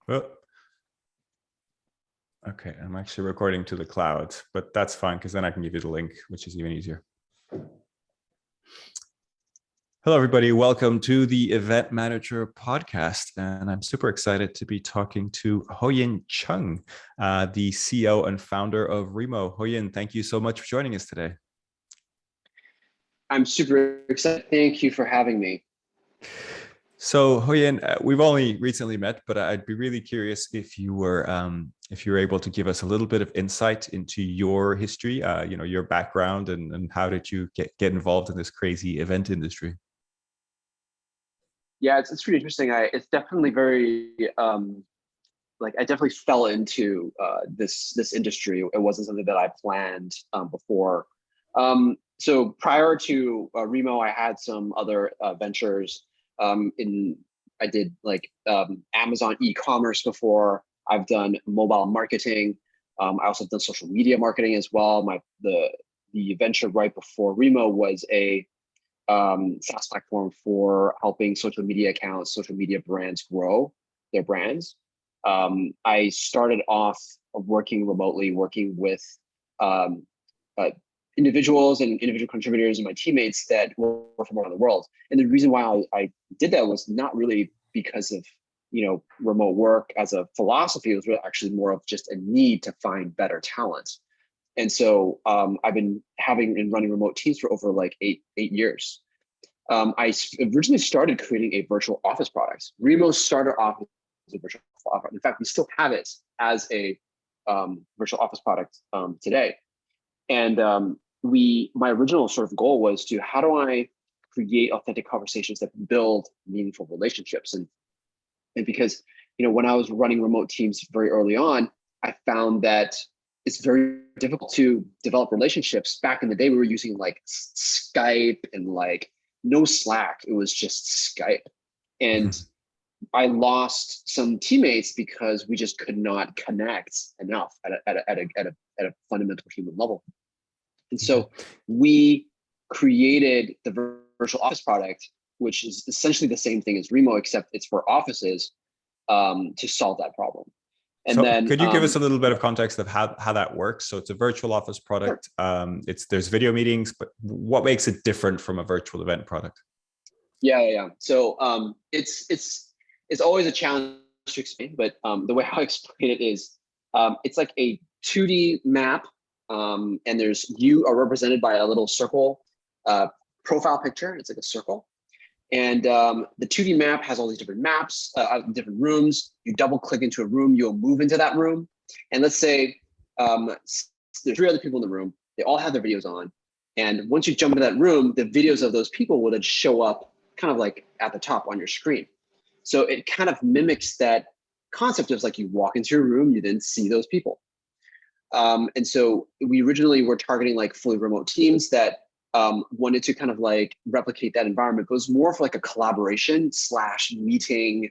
Oh, okay, I'm actually recording to the cloud, but that's fine because then I can give you the link, which is even easier. Hello, everybody. Welcome to the Event Manager Podcast. And I'm super excited to be talking to Hoyin Cheung, the CEO and founder of Remo. Hoyin, thank you so much for joining us today. I'm super excited. Thank you for having me. So Hoyin, we've only recently met, but I'd be really curious if you were able to give us a little bit of insight into your history, your background, and how did you get involved in this crazy event industry? Yeah, it's pretty interesting. It's definitely very I definitely fell into this industry. It wasn't something that I planned before. So prior to Remo, I had some other ventures. I did Amazon e-commerce before. I've done mobile marketing. I also have done social media marketing as well. The venture right before Remo was a SaaS platform for helping social media accounts, social media brands grow their brands. I started off working remotely, working with individuals and individual contributors and my teammates that were from around the world. And the reason why I did that was not really because of remote work as a philosophy. It was really actually more of just a need to find better talent. And so I've been having and running remote teams for over like eight years. I originally started creating a virtual office product. Remo started off as a virtual office. In fact, we still have it as a virtual office product today. And my original sort of goal was how do I create authentic conversations that build meaningful relationships? And because when I was running remote teams very early on, I found that it's very difficult to develop relationships. Back in the day, we were using like Skype and no Slack. It was just Skype. And I lost some teammates because we just could not connect enough at a fundamental human level. And so we created the virtual office product, which is essentially the same thing as Remo, except it's for offices to solve that problem. And so then, could you give us a little bit of context of how that works? So it's a virtual office product. Sure. There's video meetings, but what makes it different from a virtual event product? Yeah. So it's always a challenge to explain, but the way I explain it is it's like a 2D map, and you are represented by a little circle profile picture. It's like a circle. And the 2D map has all these different maps, different rooms. You double click into a room, you'll move into that room. And let's say there's 3 other people in the room. They all have their videos on. And once you jump into that room, the videos of those people will then show up kind of like at the top on your screen. So it kind of mimics that concept of like you walk into your room, you then see those people. And so we originally were targeting like fully remote teams that wanted to kind of like replicate that environment, but it was more for like a collaboration / meeting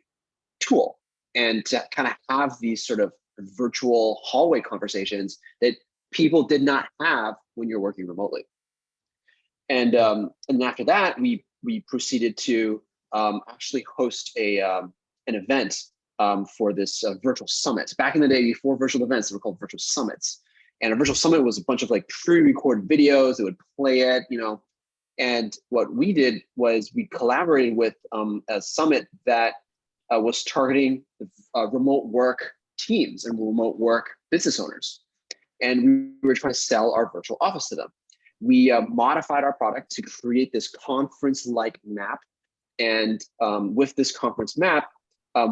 tool, and to kind of have these sort of virtual hallway conversations that people did not have when you're working remotely. And after that, we proceeded to actually host an event for this virtual summit. Back in the day, before virtual events, they were called virtual summits. And a virtual summit was a bunch of like pre-recorded videos that would play it, And what we did was we collaborated with a summit that was targeting remote work teams and remote work business owners. And we were trying to sell our virtual office to them. We modified our product to create this conference-like map. And with this conference map,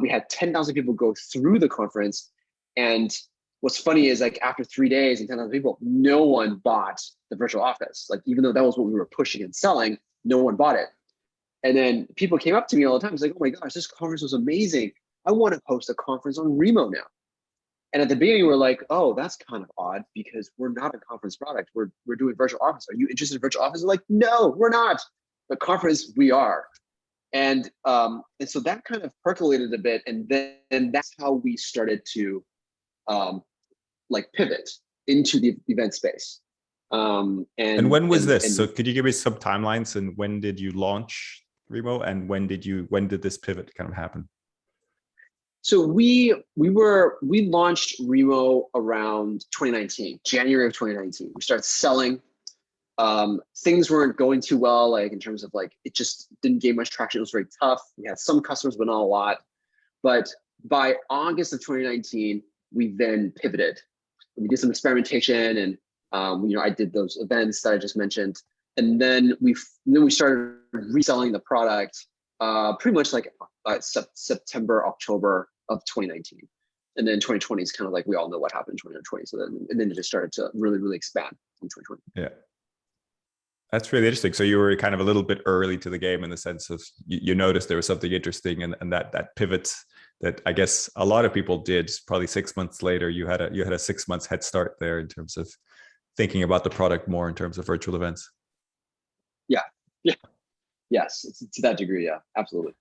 we had 10,000 people go through the conference. And what's funny is like after 3 days and 10,000 people, no one bought the virtual office. Like even though that was what we were pushing and selling, no one bought it. And then people came up to me all the time. It's like, oh my gosh, this conference was amazing. I want to host a conference on Remo now. And at the beginning, we're like, oh, that's kind of odd because we're not a conference product. We're doing virtual office. Are you interested in virtual office? We're like, no, we're not. But conference, we are. And so that kind of percolated a bit. And then that's how we started to pivot into the event space. And when was this? So could you give me some timelines, and when did you launch Remo, and when did this pivot kind of happen? So we launched Remo around 2019, January of 2019. We started selling. Things weren't going too well, like in terms of like, it just didn't gain much traction. It was very tough. We had some customers, but not a lot. But by August of 2019, we then pivoted. We did some experimentation, and I did those events that I just mentioned, and then we started reselling the product pretty much like September, October of 2019, and then 2020 is kind of like, we all know what happened in 2020. So then it just started to really expand in 2020. Yeah. That's really interesting. So you were kind of a little bit early to the game in the sense of you noticed there was something interesting, and that pivot that I guess a lot of people did probably 6 months later. You had a 6 months head start there in terms of thinking about the product more in terms of virtual events. Yeah. Yes, to that degree. Yeah, absolutely.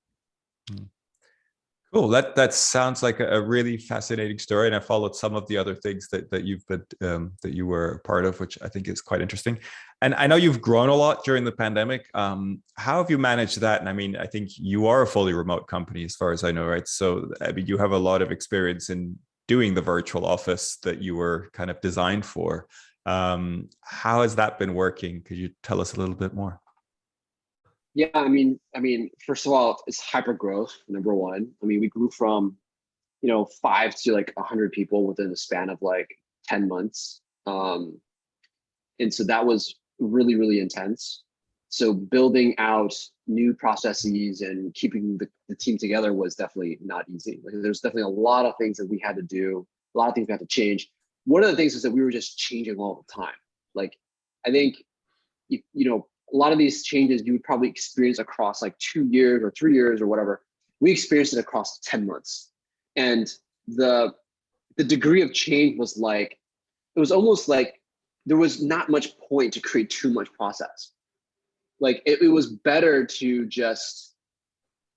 Cool. That sounds like a really fascinating story, and I followed some of the other things that you've been that you were a part of, which I think is quite interesting. And I know you've grown a lot during the pandemic. How have you managed that? And I mean, I think you are a fully remote company, as far as I know, right? So I mean, you have a lot of experience in doing the virtual office that you were kind of designed for. How has that been working? Could you tell us a little bit more? Yeah, I mean, first of all, it's hyper growth, number one. I mean, we grew from, 5 to like 100 people within the span of like 10 months. And so that was really intense. So building out new processes and keeping the team together was definitely not easy. Like, there's definitely a lot of things that we had to do, a lot of things we had to change. One of the things is that we were just changing all the time. Like, I think, a lot of these changes you would probably experience across like 2 years or 3 years or whatever. We experienced it across 10 months. And the degree of change was like, it was almost like there was not much point to create too much process. Like it was better to just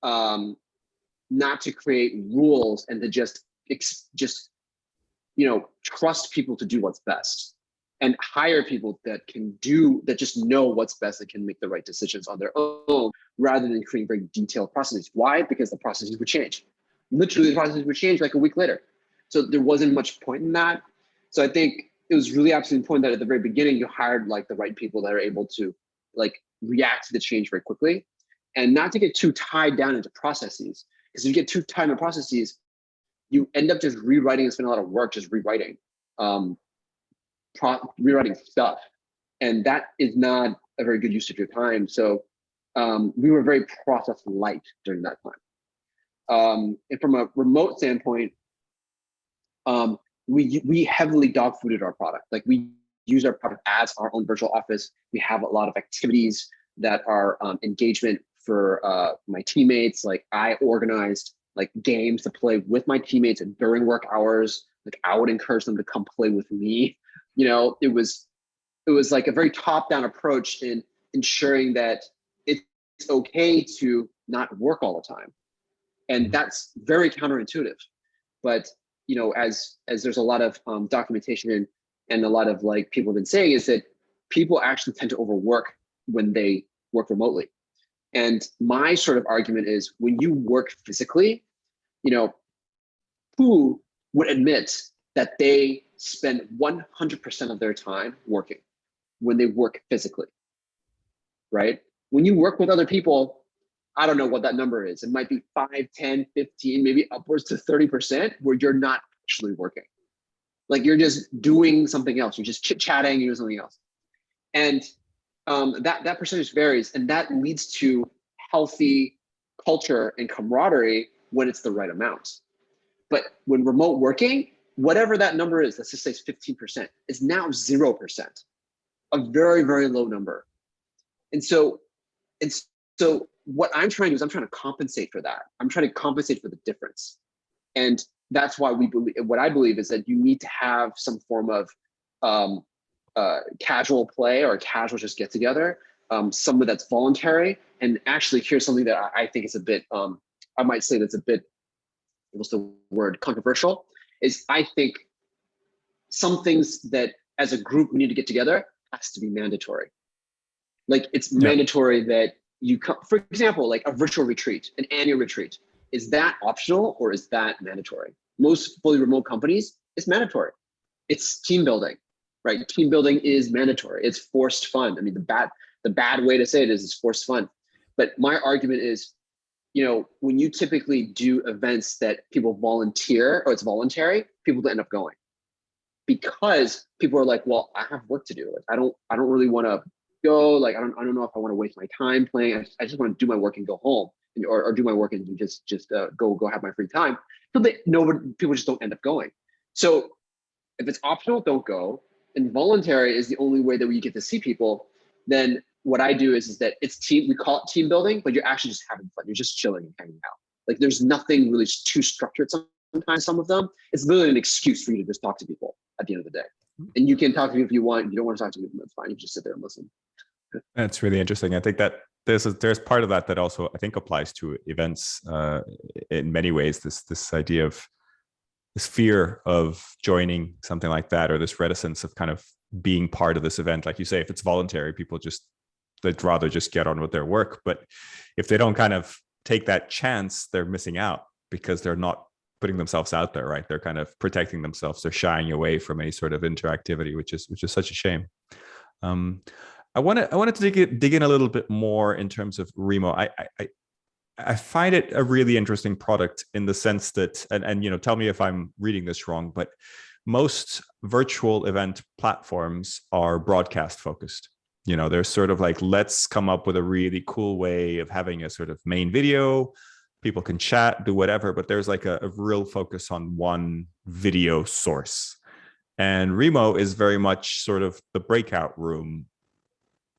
not to create rules and to just trust people to do what's best, and hire people that just know what's best, that can make the right decisions on their own, rather than creating very detailed processes. Why? Because the processes would change. Literally, the processes would change like a week later. So there wasn't much point in that. So I think it was really absolutely important that at the very beginning, you hired like the right people that are able to like react to the change very quickly, and not to get too tied down into processes. Because if you get too tied into processes, you end up just rewriting and spending a lot of work just rewriting. Rewriting stuff, and that is not a very good use of your time. So we were very process light during that time. And from a remote standpoint, we heavily dog fooded our product. Like, we use our product as our own virtual office. We have a lot of activities that are engagement for my teammates. Like, I organized like games to play with my teammates during work hours. Like, I would encourage them to come play with me. It was like a very top-down approach in ensuring that it's okay to not work all the time. And that's very counterintuitive. But, as there's a lot of documentation and a lot of like people have been saying, is that people actually tend to overwork when they work remotely. And my sort of argument is, when you work physically, who would admit that they spend 100% of their time working when they work physically, right? When you work with other people, I don't know what that number is. It might be 5, 10, 15, maybe upwards to 30% where you're not actually working. Like, you're just doing something else. You're just chit-chatting, you're doing something else. And that percentage varies, and that leads to healthy culture and camaraderie when it's the right amount. But when remote working, whatever that number is, let's just say it's 15%, it's now 0%, a very, very low number. And so what I'm trying to do is I'm trying to compensate for that. I'm trying to compensate for the difference. And that's why what I believe is that you need to have some form of casual play or casual just get together, something that's voluntary. And actually, here's something that I think is a bit, I might say that's a bit, what's the word, controversial, is I think some things that as a group we need to get together has to be mandatory. Like, it's mandatory that you come, for example, like a virtual retreat, an annual retreat. is that optional or is that mandatory? Most fully remote companies, it's mandatory. It's team building, right? Team building is mandatory. It's forced fun. I mean, the bad way to say it is it's forced fun. But my argument is, when you typically do events that people volunteer or it's voluntary, people end up going because people are like, well, I have work to do. Like, I don't really want to go. Like, I don't know if I want to waste my time playing. I just want to do my work and go home, or do my work and just go have my free time. So people just don't end up going. So if it's optional, don't go. And voluntary is the only way that we get to see people. Then what I do is that it's team. We call it team building, but you're actually just having fun. You're just chilling and hanging out. Like, there's nothing really too structured. Sometimes some of them, it's literally an excuse for you to just talk to people at the end of the day. And you can talk to people if you want. If you don't want to talk to people, that's fine. You just sit there and listen. That's really interesting. I think that there's part of that also I think applies to events in many ways. This idea of this fear of joining something like that, or this reticence of kind of being part of this event. Like you say, if it's voluntary, they'd rather just get on with their work. But if they don't kind of take that chance, they're missing out because they're not putting themselves out there, right? They're kind of protecting themselves. They're shying away from any sort of interactivity, which is such a shame. I wanted to dig in a little bit more in terms of Remo. I find it a really interesting product in the sense that, and tell me if I'm reading this wrong, but most virtual event platforms are broadcast focused. They're sort of like, let's come up with a really cool way of having a sort of main video. People can chat, do whatever, but there's like a real focus on one video source. And Remo is very much sort of the breakout room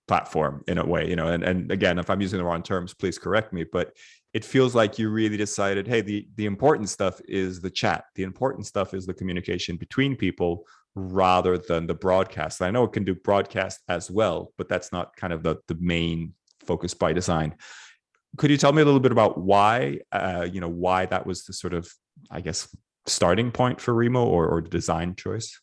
platform in a way, and again, if I'm using the wrong terms, please correct me, but it feels like you really decided, hey, the important stuff is the chat. The important stuff is the communication between people rather than the broadcast. I know it can do broadcast as well, but that's not kind of the main focus by design. Could you tell me a little bit about why that was the sort of, I guess, starting point for Remo or the design choice?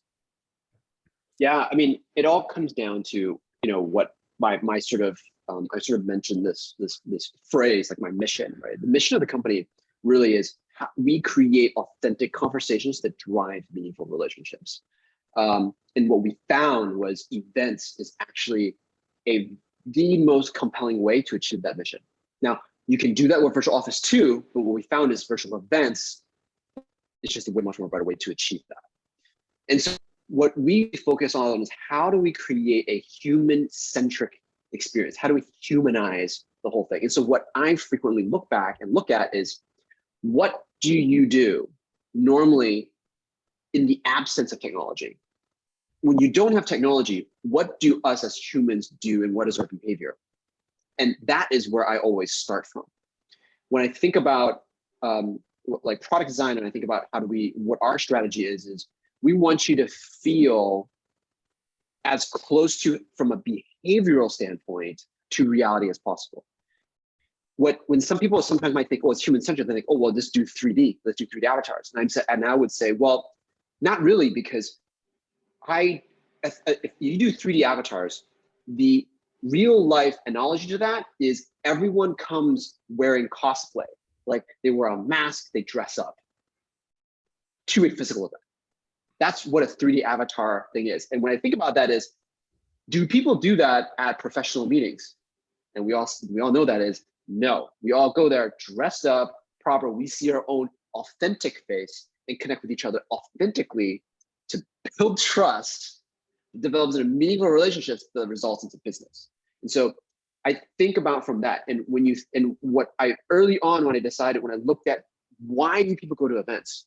Yeah, I mean, it all comes down to, what my sort of, I sort of mentioned this phrase, like my mission, right? The mission of the company really is how we create authentic conversations that drive meaningful relationships. And what we found was events is actually the most compelling way to achieve that mission. Now, you can do that with virtual office too, but what we found is virtual events is just a way much more better way to achieve that. And so what we focus on is how do we create a human-centric experience? How do we humanize the whole thing? And so what I frequently look at is, what do you do normally in the absence of technology? When you don't have technology, what do us as humans do and what is our behavior? And that is where I always start from. When I think about like product design and I think about what our strategy is we want you to feel as close to, from a behavioral standpoint, to reality as possible. When some people sometimes might think, oh, it's human-centered, they think, oh, well, let's do 3D avatars. And I would say, well, not really, because if you do 3D avatars, the real life analogy to that is everyone comes wearing cosplay. Like, they wear a mask, they dress up to a physical event. That's what a 3D avatar thing is. And when I think about that is, do people do that at professional meetings? And we all know that is no. We all go there dressed up, proper. We see our own authentic face and connect with each other authentically to build trust, develops into meaningful relationships that results into business. And so I think about from that. And what I early on, when I looked at why do people go to events?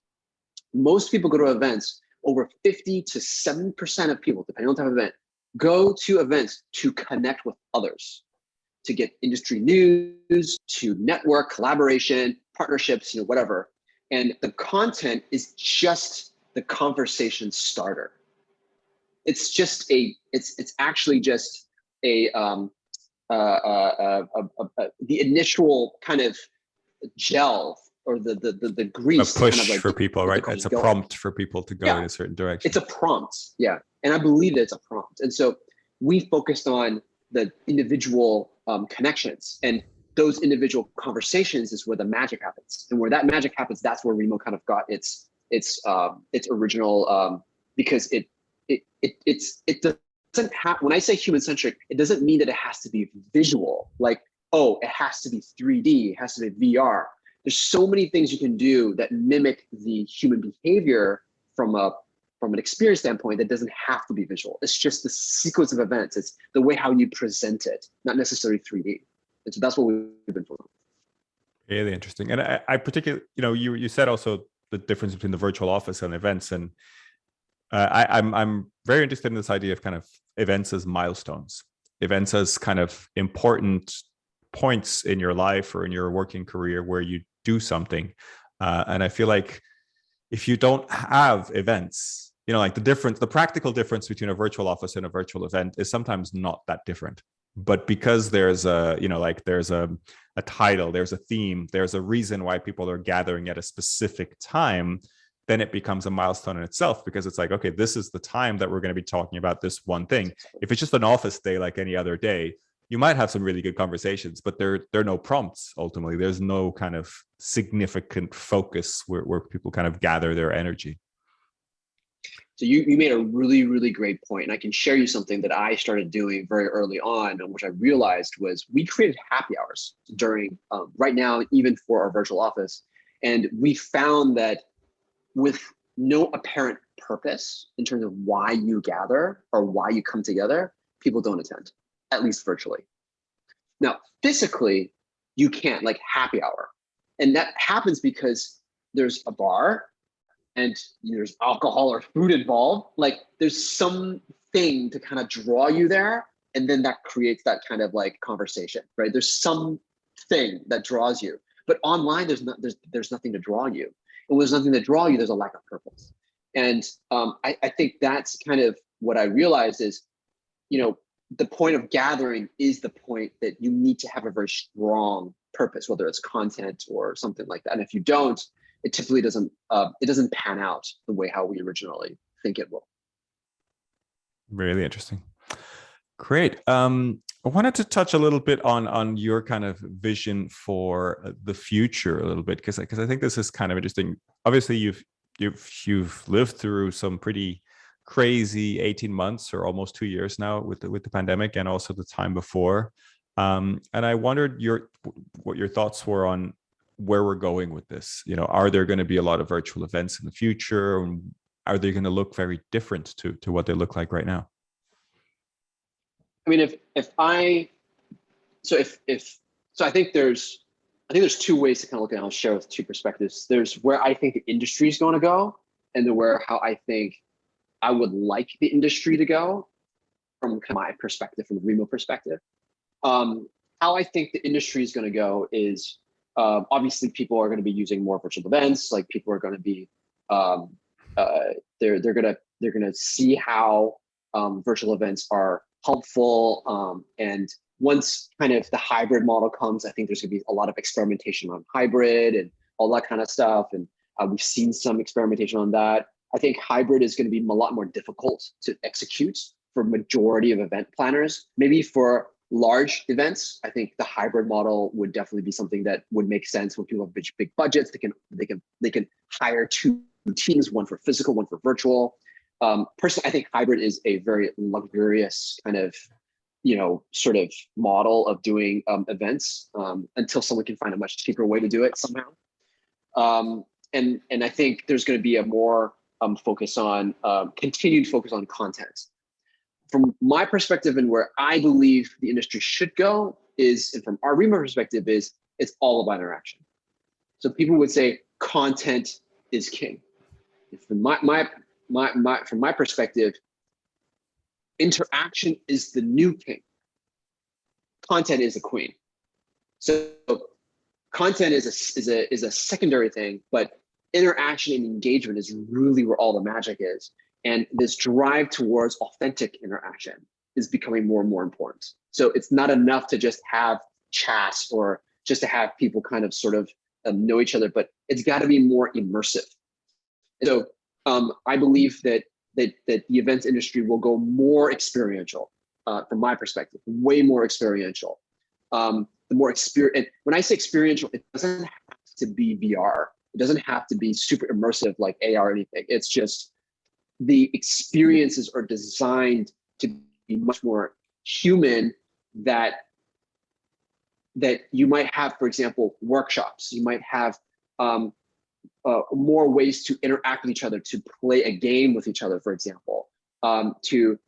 Most people go to events. Over 50 to 7% of people, depending on the type of event, go to events to connect with others, to get industry news, to network, collaboration, partnerships, whatever. And the content is just the conversation starter. It's actually just the initial kind of gel, or the grease, a push kind of like for people, right? It's a prompt for people to go in a certain direction. It's a prompt, yeah. And I believe that it's a prompt. And so we focused on the individual connections. And those individual conversations is where the magic happens. And where that magic happens, that's where Remo kind of got its original, because it doesn't have, when I say human-centric, it doesn't mean that it has to be visual, like, oh, it has to be 3D, it has to be VR. There's so many things you can do that mimic the human behavior from an experience standpoint that doesn't have to be visual. It's just the sequence of events. It's the way how you present it, not necessarily 3D. And so that's what we've been focusing on. Really interesting. And I particularly, you said also the difference between the virtual office and events. And I'm very interested in this idea of kind of events as milestones, events as kind of important points in your life or in your working career where you do something. And I feel like if you don't have events, like the practical difference between a virtual office and a virtual event is sometimes not that different. But because there's there's a title, there's a theme, there's a reason why people are gathering at a specific time, then it becomes a milestone in itself, because it's like, okay, this is the time that we're going to be talking about this one thing. If it's just an office day like any other day, you might have some really good conversations, but there are no prompts. Ultimately, there's no kind of significant focus where people kind of gather their energy. So you made a really, really great point. And I can share you something that I started doing very early on, and which I realized was we created happy hours during, right now, even for our virtual office. And we found that with no apparent purpose in terms of why you gather or why you come together, people don't attend, at least virtually. Now, physically, you can't, like happy hour. And that happens because there's a bar and there's alcohol or food involved. Like there's something to kind of draw you there. And then that creates that kind of like conversation, right? There's something that draws you. But online, there's nothing to draw you. And when there's nothing to draw you, there's a lack of purpose. And I think that's kind of what I realized is, the point of gathering is the point that you need to have a very strong purpose, whether it's content or something like that. And if you don't, it typically doesn't pan out the way how we originally think it will. Really interesting. Great. I wanted to touch a little bit on your kind of vision for the future a little bit, because I think this is kind of interesting. Obviously, you've lived through some pretty crazy 18 months or almost 2 years now with the pandemic, and also the time before. And I wondered what your thoughts were on where we're going with this. Are there going to be a lot of virtual events in the future? And are they going to look very different to what they look like right now? I mean, I think there's two ways to kind of look at it. I'll share with two perspectives. There's where I think the industry is going to go, and how I think I would like the industry to go from my perspective, from the Remo perspective. How I think the industry is going to go is, obviously people are going to be using more virtual events. Like people are going to be, they're going to see how virtual events are helpful. And once kind of the hybrid model comes, I think there's going to be a lot of experimentation on hybrid and all that kind of stuff. And we've seen some experimentation on that. I think hybrid is going to be a lot more difficult to execute for majority of event planners. Maybe for large events, I think the hybrid model would definitely be something that would make sense when people have big budgets. They can hire two teams, one for physical, one for virtual. Personally, I think hybrid is a very luxurious kind of, sort of model of doing events until someone can find a much cheaper way to do it somehow. And I think there's going to be a more continued focus on content. From my perspective and where I believe the industry should go is, and from our Remo perspective is, it's all about interaction. So people would say content is king. From my perspective, interaction is the new king. Content is the queen. So content is a secondary thing, but interaction and engagement is really where all the magic is. And this drive towards authentic interaction is becoming more and more important. So it's not enough to just have chats or just to have people kind of sort of know each other, but it's got to be more immersive. So I believe that the events industry will go more experiential, from my perspective, way more experiential. The the more experience. And when I say experiential, it doesn't have to be VR. It doesn't have to be super immersive like AR or anything. It's just the experiences are designed to be much more human, that you might have, for example, workshops. You might have more ways to interact with each other, to play a game with each other, for example, to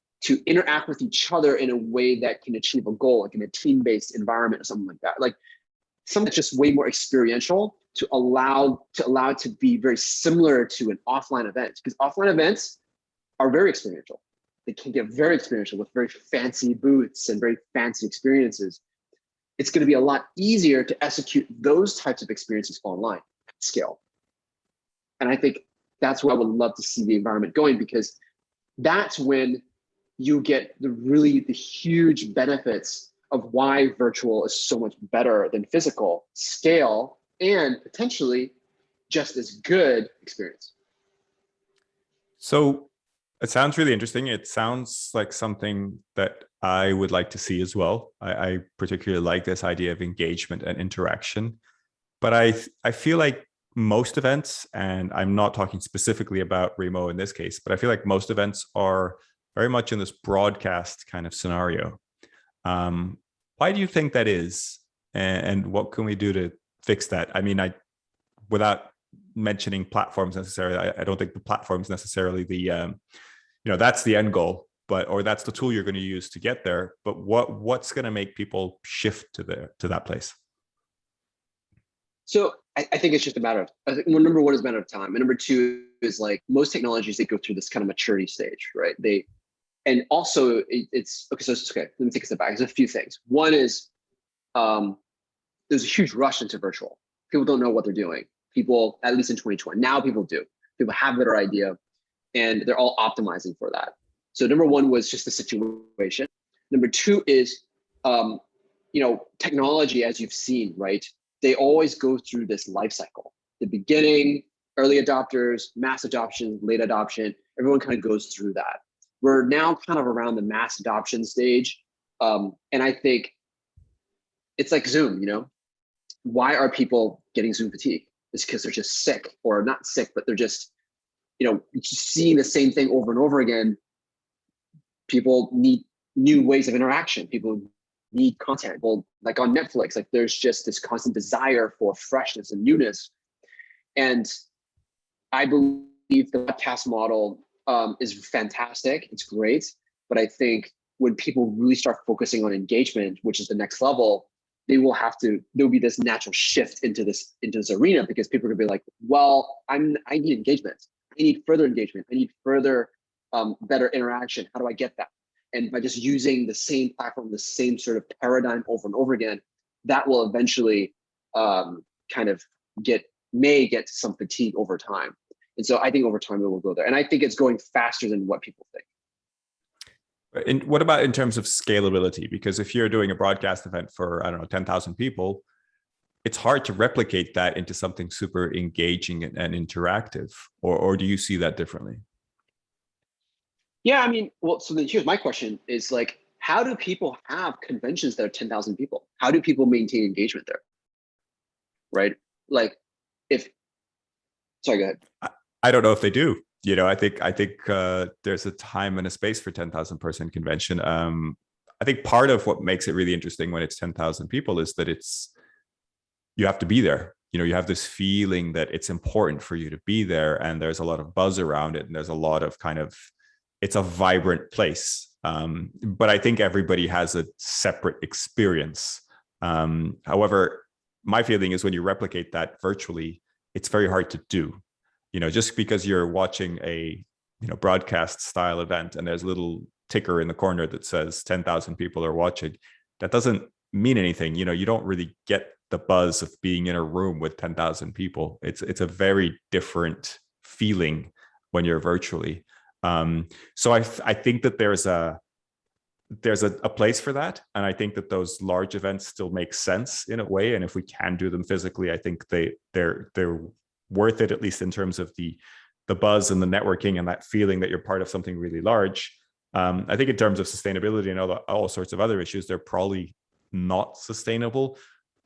interact with each other in a way that can achieve a goal, like in a team-based environment or something like that. Like something that's just way more experiential to allow it to be very similar to an offline event, because offline events are very experiential. They can get very experiential with very fancy booths and very fancy experiences. It's going to be a lot easier to execute those types of experiences online at scale. And I think that's where I would love to see the environment going, because that's when you get the huge benefits of why virtual is so much better than physical: scale and potentially just as good experience. So it sounds really interesting. It sounds like something that I would like to see as well. I particularly like this idea of engagement and interaction, but I feel like most events, and I'm not talking specifically about Remo in this case, but I feel like most events are very much in this broadcast kind of scenario. Why do you think that is? And what can we do to fix that? I mean, without mentioning platforms necessarily, I don't think the platform's necessarily the, that's the end goal, or that's the tool you're going to use to get there. But what's going to make people shift to that place? So I think it's just a matter of, number one is a matter of time. And number two is, like most technologies, they go through this kind of maturity stage, right? And also it's, okay, so it's okay. Let me take a step back. There's a few things. One is there's a huge rush into virtual. People don't know what they're doing. People, at least in 2020, now people do. People have a better idea, and they're all optimizing for that. So number one was just the situation. Number two is, technology, as you've seen, right? They always go through this life cycle. The beginning, early adopters, mass adoption, late adoption, everyone kind of goes through that. We're now kind of around the mass adoption stage. And I think it's like Zoom, why are people getting Zoom fatigue? It's because they're just sick, or not sick, but they're just, seeing the same thing over and over again. People need new ways of interaction. People need content. Well, like on Netflix, like there's just this constant desire for freshness and newness. And I believe the podcast model is fantastic. It's great. But I think when people really start focusing on engagement, which is the next level, there'll be this natural shift into this arena, because people are gonna be like, well, I need engagement. I need further engagement. I need further better interaction. How do I get that? And by just using the same platform, the same sort of paradigm over and over again, that will eventually may get to some fatigue over time. And so I think over time it will go there. And I think it's going faster than what people think. And what about in terms of scalability? Because if you're doing a broadcast event for, 10,000 people, it's hard to replicate that into something super engaging and interactive. Or do you see that differently? Yeah, I mean, well, so then here's my question is, like, how do people have conventions that are 10,000 people? How do people maintain engagement there? Right? Like, sorry, go ahead. I don't know if they do. I think there's a time and a space for 10,000 person convention. I think part of what makes it really interesting when it's 10,000 people is that you have to be there. You have this feeling that it's important for you to be there, and there's a lot of buzz around it, and there's a lot of it's a vibrant place. But I think everybody has a separate experience. However, my feeling is when you replicate that virtually, it's very hard to do. Just because you're watching a broadcast style event and there's a little ticker in the corner that says 10,000 people are watching, that doesn't mean anything. You don't really get the buzz of being in a room with 10,000 people. It's a very different feeling when you're virtually. So I think that there's a place for that, and I think that those large events still make sense in a way. And if we can do them physically, I think they're worth it, at least in terms of the buzz and the networking and that feeling that you're part of something really large. I think in terms of sustainability and all sorts of other issues, they're probably not sustainable.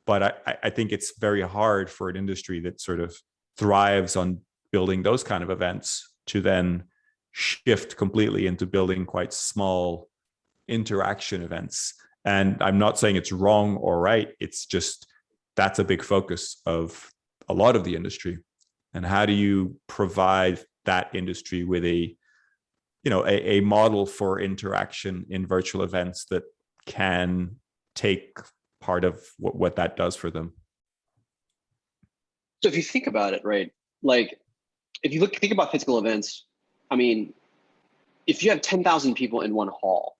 But I think it's very hard for an industry that sort of thrives on building those kind of events to then shift completely into building quite small interaction events. And I'm not saying it's wrong or right. It's just that's a big focus of a lot of the industry. And how do you provide that industry with a model for interaction in virtual events that can take part of what that does for them? So if you think about it, right, like if you think about physical events, I mean, if you have 10,000 people in one hall,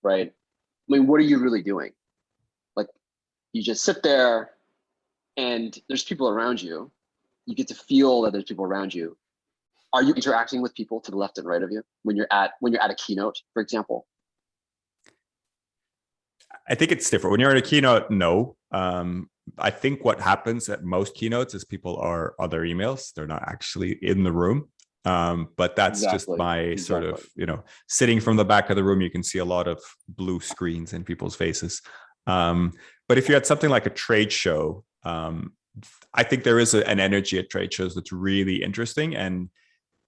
right? I mean, what are you really doing? Like, you just sit there and there's people around you. You get to feel that there's people around you. Are you interacting with people to the left and right of you when you're at a keynote, for example? I think it's different. When you're in a keynote, no. I think what happens at most keynotes is people are on their emails. They're not actually in the room. But that's just my sort of, sitting from the back of the room, you can see a lot of blue screens in people's faces. But if you're at something like a trade show, I think there is an energy at trade shows that's really interesting. And,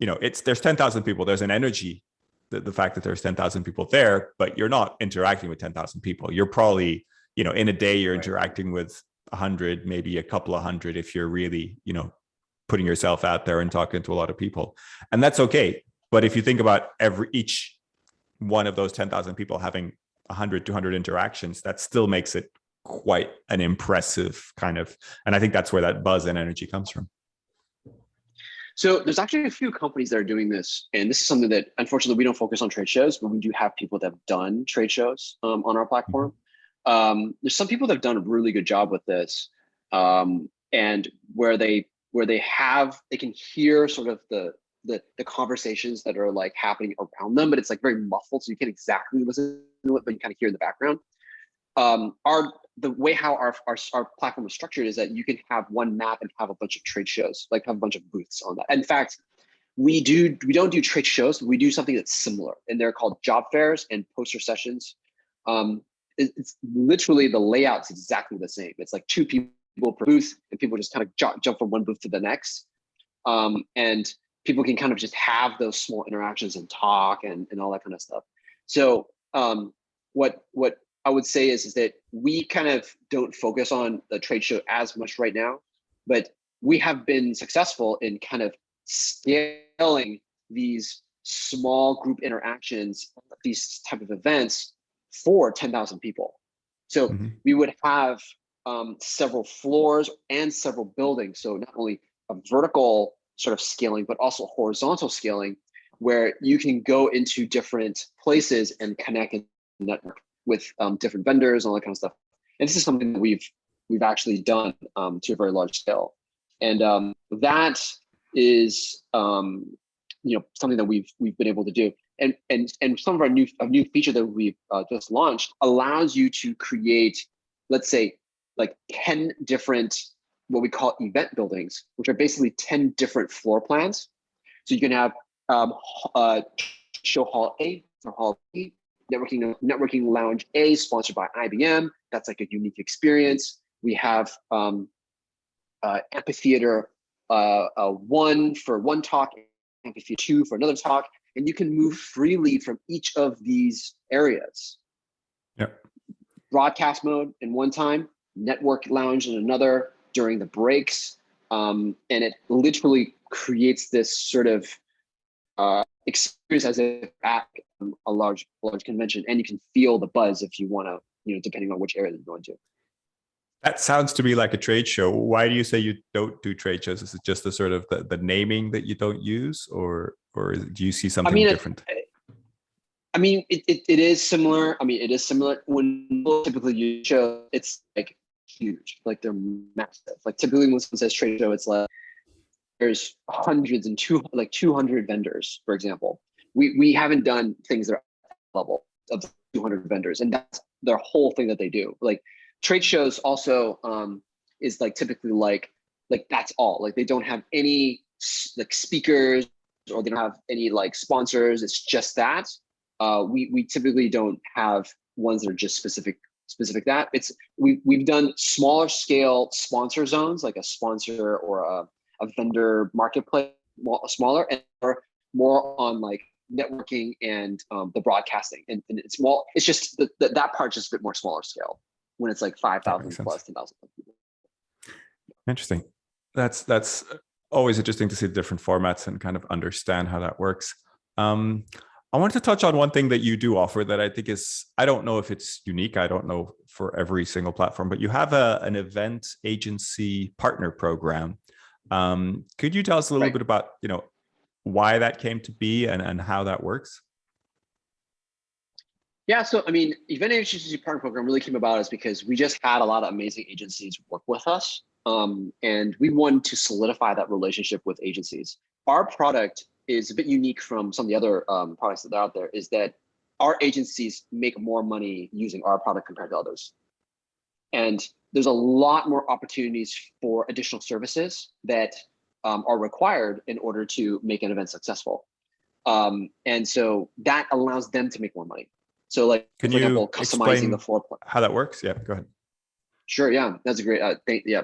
there's 10,000 people. There's an energy, the fact that there's 10,000 people there, but you're not interacting with 10,000 people. You're probably, in a day, you're interacting with 100, maybe a couple of hundred, if you're really, putting yourself out there and talking to a lot of people. And that's okay. But if you think about each one of those 10,000 people having 100, 200 interactions, that still makes it quite an impressive kind of, and I think that's where that buzz and energy comes from. So there's actually a few companies that are doing this. And this is something that, unfortunately, we don't focus on trade shows, but we do have people that have done trade shows on our platform. There's some people that have done a really good job with this, and where they can hear sort of the conversations that are like happening around them, but it's like very muffled, so you can't exactly listen to it, but you kind of hear in the background. The way how our platform is structured is that you can have one map and have a bunch of trade shows, like have a bunch of booths on that. In fact, we don't do trade shows, but we do something that's similar, and they're called job fairs and poster sessions. It's literally, the layout's exactly the same. It's like two people per booth, and people just kind of jump from one booth to the next. And people can kind of just have those small interactions and talk and all that kind of stuff. So what I would say is that we kind of don't focus on the trade show as much right now, but we have been successful in kind of scaling these small group interactions, these type of events for 10,000 people. So we would have several floors and several buildings. So not only a vertical sort of scaling, but also horizontal scaling, where you can go into different places and connect and network with different vendors and all that kind of stuff. And this is something that we've actually done to a very large scale. And that is something that we've been able to do. And some of our new feature that we've just launched allows you to create, let's say, like 10 different, what we call event buildings, which are basically 10 different floor plans. So you can have show hall A or hall B, networking lounge A sponsored by IBM. That's like a unique experience. We have amphitheater 1 for one talk, amphitheater 2 for another talk, and you can move freely from each of these areas. Yep. Broadcast mode in one time, network lounge in another during the breaks, and it literally creates this sort of experience as if at a large convention, and you can feel the buzz if you want to, depending on which area you're going to. That sounds to me like a trade show. Why do you say you don't do trade shows? Is it just the sort of the naming that you don't use, or do you see something different? It is similar. It is similar. When people typically use show, it's like huge, like they're massive. Like typically when someone says trade show, it's like there's hundreds and 200 vendors, for example. We haven't done things that are at that level of 200 vendors, and that's their whole thing that they do. Like trade shows also is like typically like that's all. Like they don't have any like speakers, or they don't have any like sponsors. It's just that. We typically don't have ones that are just specific specific that. We've done smaller scale sponsor zones, like a sponsor or a vendor marketplace, smaller, and more on like networking and the broadcasting. And it's small. It's just that part's just a bit more smaller scale when it's like 5,000 plus 10,000 people. Interesting. That's always interesting to see the different formats and kind of understand how that works. I want to touch on one thing that you do offer that I think is, I don't know if it's unique. I don't know for every single platform, but you have an event agency partner program. Could you tell us a little bit about, why that came to be and how that works? Yeah, so I mean, Event Agency Partner Program really came about is because we just had a lot of amazing agencies work with us. And we wanted to solidify that relationship with agencies. Our product is a bit unique from some of the other products that are out there, is that our agencies make more money using our product compared to others. And there's a lot more opportunities for additional services that are required in order to make an event successful. And so that allows them to make more money. So like, for example, customizing the floor plan. How that works? Yeah, go ahead. Sure, yeah, that's a great thing. Yeah,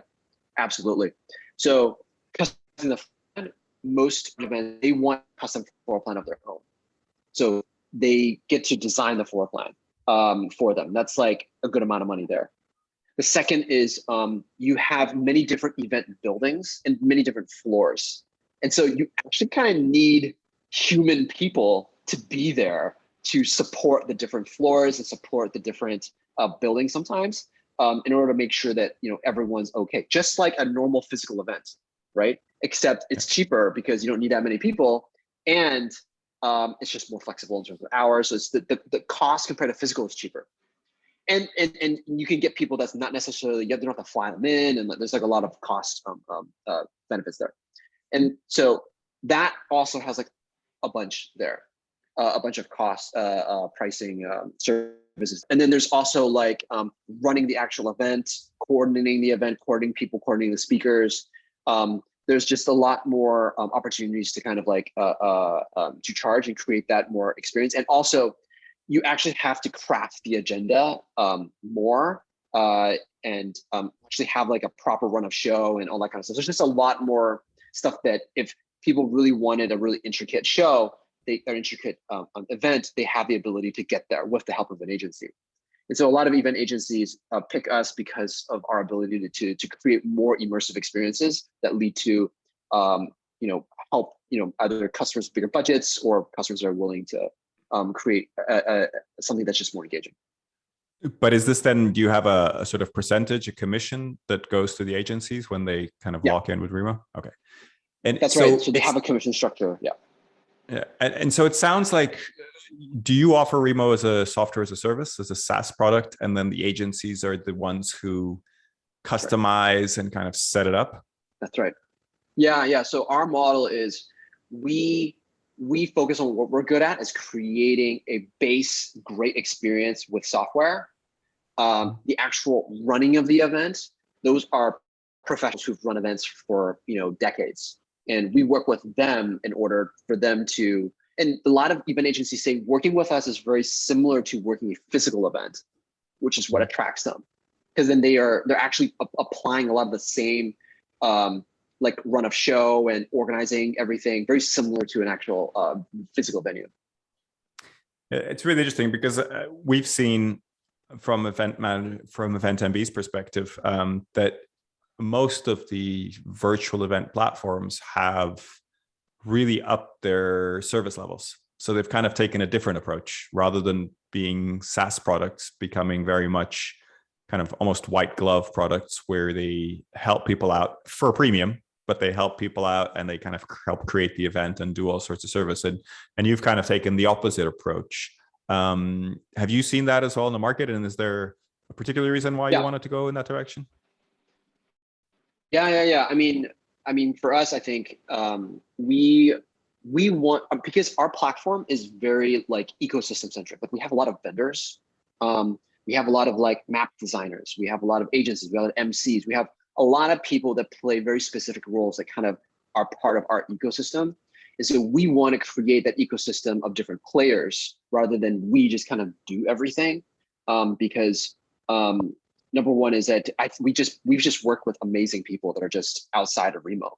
absolutely. So customizing the plan, most events, they want custom floor plan of their own. So they get to design the floor plan for them. That's like a good amount of money there. The second is you have many different event buildings and many different floors. And so you actually kind of need human people to be there to support the different floors and support the different buildings sometimes in order to make sure that everyone's okay. Just like a normal physical event, right? Except it's cheaper because you don't need that many people, and it's just more flexible in terms of hours. So it's the cost compared to physical is cheaper. And you can get people that's not necessarily, you don't have to fly them in, and there's like a lot of cost benefits there. And so that also has like a bunch there, a bunch of cost pricing services. And then there's also like running the actual event, coordinating the event, coordinating people, coordinating the speakers. There's just a lot more opportunities to kind of like to charge and create that more experience. And also, you actually have to craft the agenda more and actually have like a proper run of show and all that kind of stuff. There's just a lot more stuff that if people really wanted a really intricate show, an intricate event, they have the ability to get there with the help of an agency. And so a lot of event agencies pick us because of our ability to create more immersive experiences that lead to help either customers with bigger budgets or customers that are willing to create something that's just more engaging. But is this then, do you have a sort of percentage, a commission that goes to the agencies when they kind of lock in with Remo? Okay. And that's right. So they have a commission structure. Yeah. Yeah. And so it sounds like, do you offer Remo as a software as a service, as a SaaS product, and then the agencies are the ones who customize and kind of set it up? That's right. Yeah. So our model is we focus on what we're good at, is creating a base great experience with software. The actual running of the event, those are professionals who've run events for decades, and we work with them in order for them to. And a lot of event agencies say working with us is very similar to working a physical event, which is what attracts them, because then they're actually applying a lot of the same like run of show and organizing everything, very similar to an actual physical venue. It's really interesting because we've seen from EventMB's perspective that most of the virtual event platforms have really upped their service levels. So they've kind of taken a different approach, rather than being SaaS products, becoming very much kind of almost white glove products where they help people out for a premium, but they help people out and they kind of help create the event and do all sorts of service. And you've kind of taken the opposite approach. Have you seen that as well in the market? And is there a particular reason why you wanted to go in that direction? Yeah. I mean, for us, I think we want, because our platform is very like ecosystem centric. Like we have a lot of vendors. We have a lot of like map designers. We have a lot of agencies. We have MCs. We have a lot of people that play very specific roles that kind of are part of our ecosystem. And so we want to create that ecosystem of different players rather than we just kind of do everything. Because Number one is that we've just worked with amazing people that are just outside of Remo.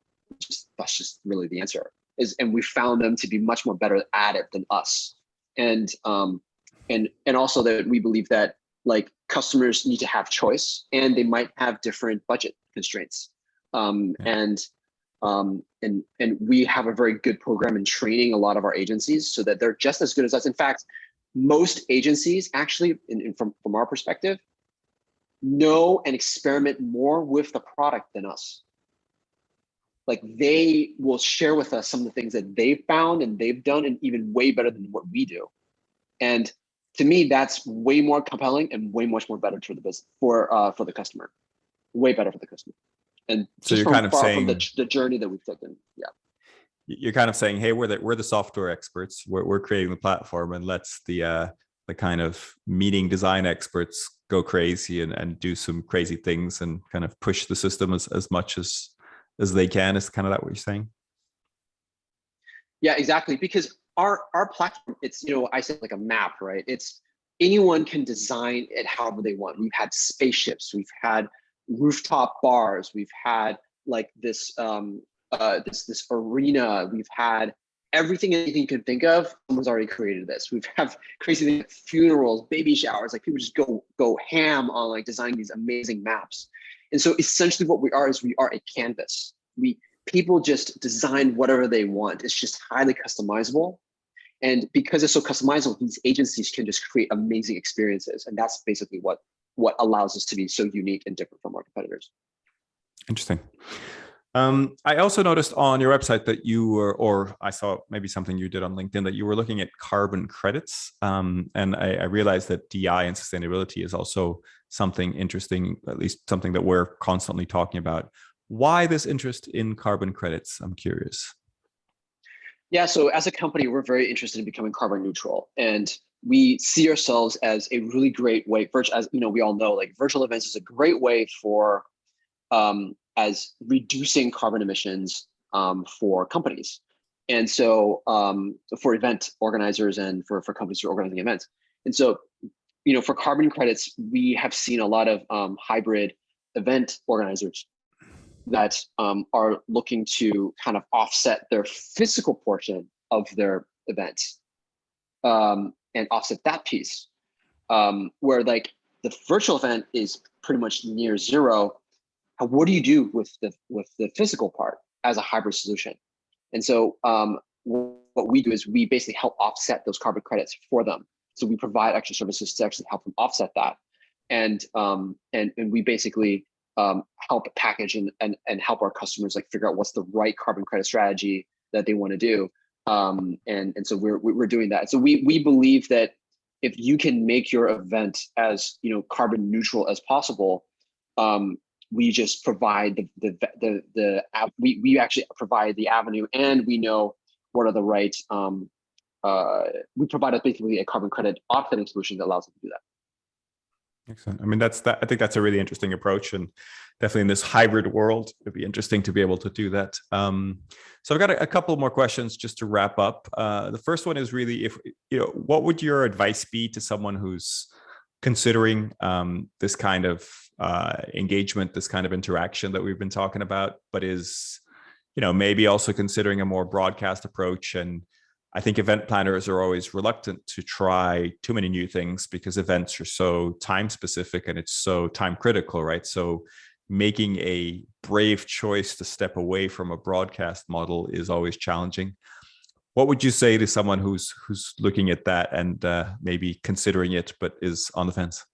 That's just really the answer. And we found them to be much more better at it than us. And also that we believe that like customers need to have choice, and they might have different budget constraints. And we have a very good program in training a lot of our agencies so that they're just as good as us. In fact, most agencies actually, from our perspective, know and experiment more with the product than us. Like they will share with us some of the things that they've found and they've done, and even way better than what we do. And to me, that's way more compelling and way much more better for the business, for the customer, way better for the customer. And so just you're kind of saying from the journey that we've taken, yeah. You're kind of saying, hey, we're the software experts. We're creating the platform, and let's the kind of meeting design experts go crazy and do some crazy things and kind of push the system as much as they can. Is kind of that what you're saying? Yeah, exactly. Because our platform, it's, I said like a map, right? It's anyone can design it however they want. We've had spaceships, we've had rooftop bars, we've had like this this arena, we've had everything you can think of. Someone's already created this. We've have crazy things like funerals, baby showers, like people just go ham on like designing these amazing maps. And so essentially what we are is we are a canvas. People just design whatever they want. It's just highly customizable. And because it's so customizable, these agencies can just create amazing experiences. And that's basically what allows us to be so unique and different from our competitors. Interesting. I also noticed on your website that you were, or I saw maybe something you did on LinkedIn, that you were looking at carbon credits. And I realized that DI and sustainability is also something interesting, at least something that we're constantly talking about. Why this interest in carbon credits? I'm curious. Yeah, so as a company, we're very interested in becoming carbon neutral, and we see ourselves as a really great way. As we all know, like virtual events is a great way for as reducing carbon emissions for companies, and so for event organizers and for companies who are organizing events. And so, for carbon credits, we have seen a lot of hybrid event organizers that are looking to kind of offset their physical portion of their events and offset that piece, where like the virtual event is pretty much near zero. What do you do with the physical part as a hybrid solution? And so what we do is we basically help offset those carbon credits for them. So we provide extra services to actually help them offset that, and we basically help package and help our customers like figure out what's the right carbon credit strategy that they want to do. And so we're doing that. So we believe that if you can make your event as carbon neutral as possible, we just provide we actually provide the avenue, and we know what are the right we provide basically a carbon credit offsetting solution that allows them to do that. Excellent. I mean, I think that's a really interesting approach, and definitely in this hybrid world, it'd be interesting to be able to do that. So I've got a couple more questions just to wrap up. The first one is really, what would your advice be to someone who's considering this kind of engagement, this kind of interaction that we've been talking about, but is, maybe also considering a more broadcast approach? And I think event planners are always reluctant to try too many new things because events are so time specific and it's so time critical, right? So making a brave choice to step away from a broadcast model is always challenging. What would you say to someone who's looking at that and maybe considering it, but is on the fence?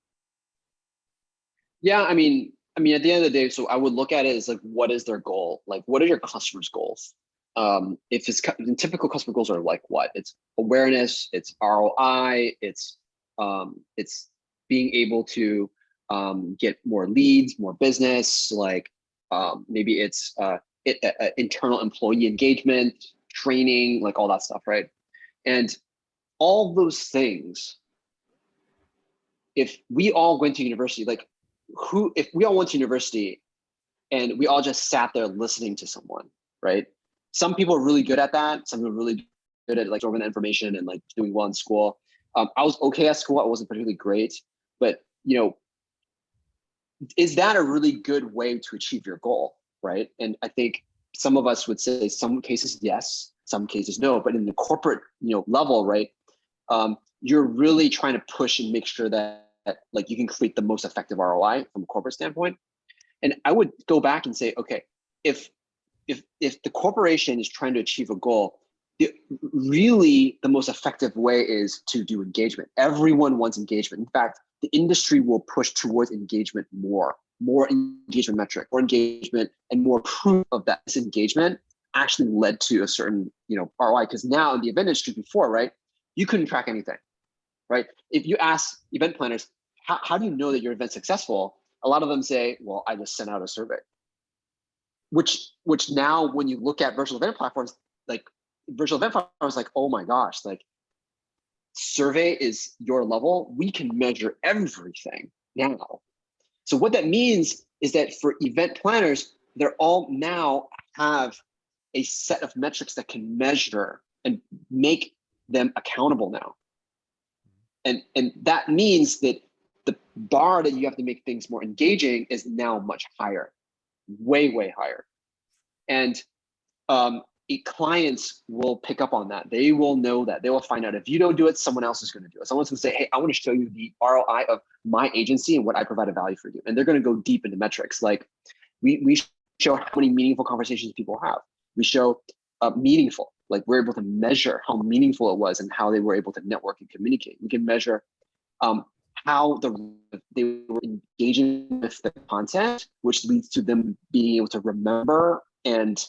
Yeah, I mean, at the end of the day, so I would look at it as like, what is their goal? Like, what are your customers' goals? If it's typical customer goals are like what? It's awareness, it's ROI, it's being able to get more leads, more business. Like maybe it's internal employee engagement, training, like all that stuff, right? And all those things. If we all went to university, if we all went to university and we all just sat there listening to someone, right? Some people are really good at that. Some people are really good at like absorbing the information and like doing well in school. I was okay at school. I wasn't particularly great, but is that a really good way to achieve your goal, right? And I think some of us would say some cases yes, some cases no. But in the corporate level, right, you're really trying to push and make sure that like you can create the most effective ROI from a corporate standpoint. And I would go back and say, okay, if the corporation is trying to achieve a goal, really the most effective way is to do engagement. Everyone wants engagement. In fact, the industry will push towards engagement more engagement metric, more engagement, and more proof of that this engagement actually led to a certain ROI. Because now in the event industry before, right, you couldn't track anything, right? If you ask event planners, how do you know that your event's successful? A lot of them say, well, I just sent out a survey. Which now when you look at virtual event platforms, like oh my gosh, like survey is your level. We can measure everything now. So what that means is that for event planners, they're all now have a set of metrics that can measure and make them accountable now. And that means that the bar that you have to make things more engaging is now much higher, way higher. And clients will pick up on that. They will know that. They will find out if you don't do it, someone else is going to do it. Someone's going to say, hey, I want to show you the ROI of my agency and what I provide a value for you. And they're going to go deep into metrics. Like we show how many meaningful conversations people have. We show meaningful, like we're able to measure how meaningful it was and how they were able to network and communicate. We can measure how they were engaging with the content, which leads to them being able to remember and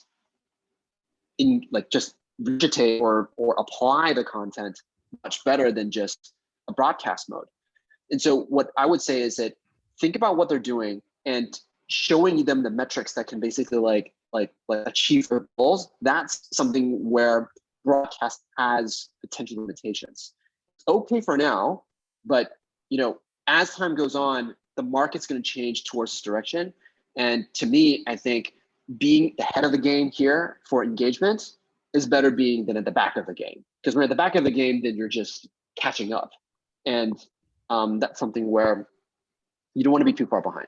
just vegetate or apply the content much better than just a broadcast mode. And so what I would say is that think about what they're doing and showing them the metrics that can basically like achieve their goals. That's something where broadcast has potential limitations. It's okay for now, but as time goes on, the market's going to change towards this direction. And to me, I think being the head of the game here for engagement is better being than at the back of the game. Because when you're at the back of the game, then you're just catching up. And that's something where you don't want to be too far behind.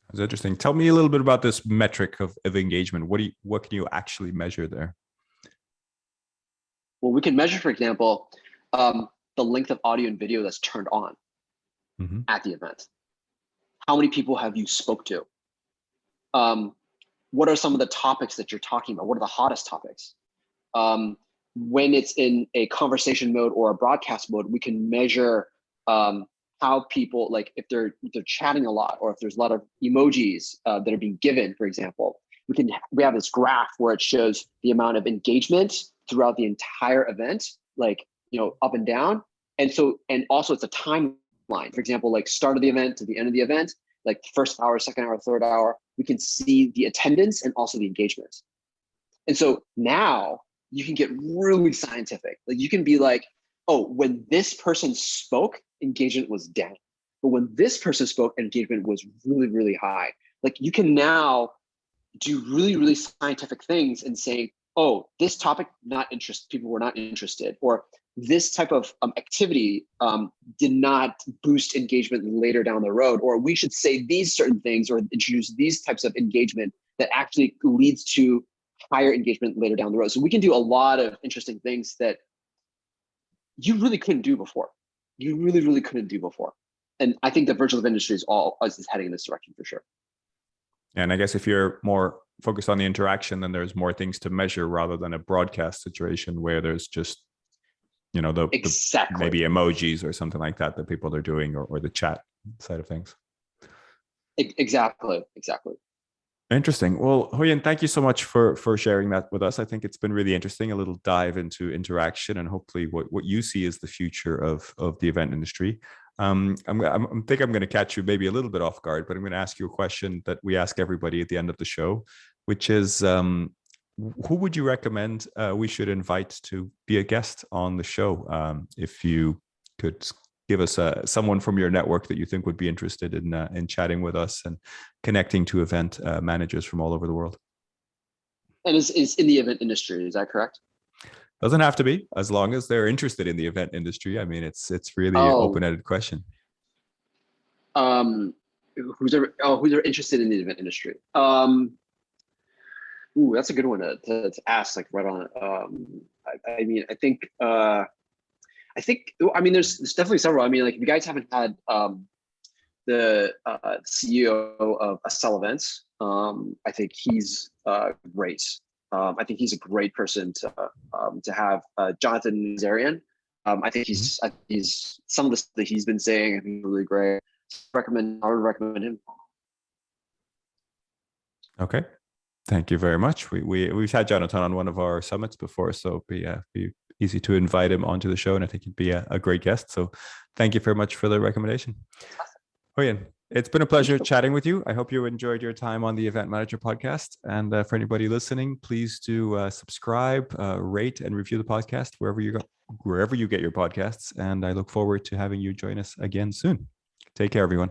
That's interesting. Tell me a little bit about this metric of engagement. What can you actually measure there? Well, we can measure, for example, the length of audio and video that's turned on at the event. How many people have you spoke to? What are some of the topics that you're talking about? What are the hottest topics? When it's in a conversation mode or a broadcast mode, we can measure how people, like if they're chatting a lot, or if there's a lot of emojis that are being given, for example. We have this graph where it shows the amount of engagement throughout the entire event, like up and down. And also it's a timeline. For example, like start of the event to the end of the event, like first hour, second hour, third hour, we can see the attendance and also the engagement. And so now you can get really scientific. Like you can be like, oh, when this person spoke, engagement was down. But when this person spoke, engagement was really, really high. Like you can now do really, really scientific things and say, oh, this topic, people were not interested, or this type of activity did not boost engagement later down the road, or we should say these certain things or introduce these types of engagement that actually leads to higher engagement later down the road. So we can do a lot of interesting things that you really couldn't do before. You really, really couldn't do before. And I think the virtual event industry is heading in this direction for sure. And I guess if you're more focused on the interaction, then there's more things to measure rather than a broadcast situation where there's just exactly. Maybe emojis or something like that people are doing, or the chat side of things. Exactly. Interesting. Well, Hoyin, thank you so much for sharing that with us. I think it's been really interesting, a little dive into interaction and hopefully what you see as the future of the event industry. I think I'm going to catch you maybe a little bit off guard, but I'm going to ask you a question that we ask everybody at the end of the show, which is, who would you recommend we should invite to be a guest on the show? If you could give us someone from your network that you think would be interested in chatting with us and connecting to event managers from all over the world. And is in the event industry, is that correct? Doesn't have to be, as long as they're interested in the event industry. I mean, it's really an open-ended question. who's interested in the event industry. That's a good one to ask, like right on. I mean, I think there's definitely several. I mean, like if you guys haven't had the CEO of Acel Events, I think he's great. I think he's a great person to have. Jonathan Nazarian. I think he's some of the stuff that he's been saying, I think really great. I would recommend him. Okay. Thank you very much. We've had Jonathan on one of our summits before, so be easy to invite him onto the show, and I think he'd be a great guest. So thank you very much for the recommendation. Hoyin, it's been a pleasure chatting with you. I hope you enjoyed your time on the Event Manager Podcast. And for anybody listening, please do subscribe, rate, and review the podcast wherever you get your podcasts. And I look forward to having you join us again soon. Take care, everyone.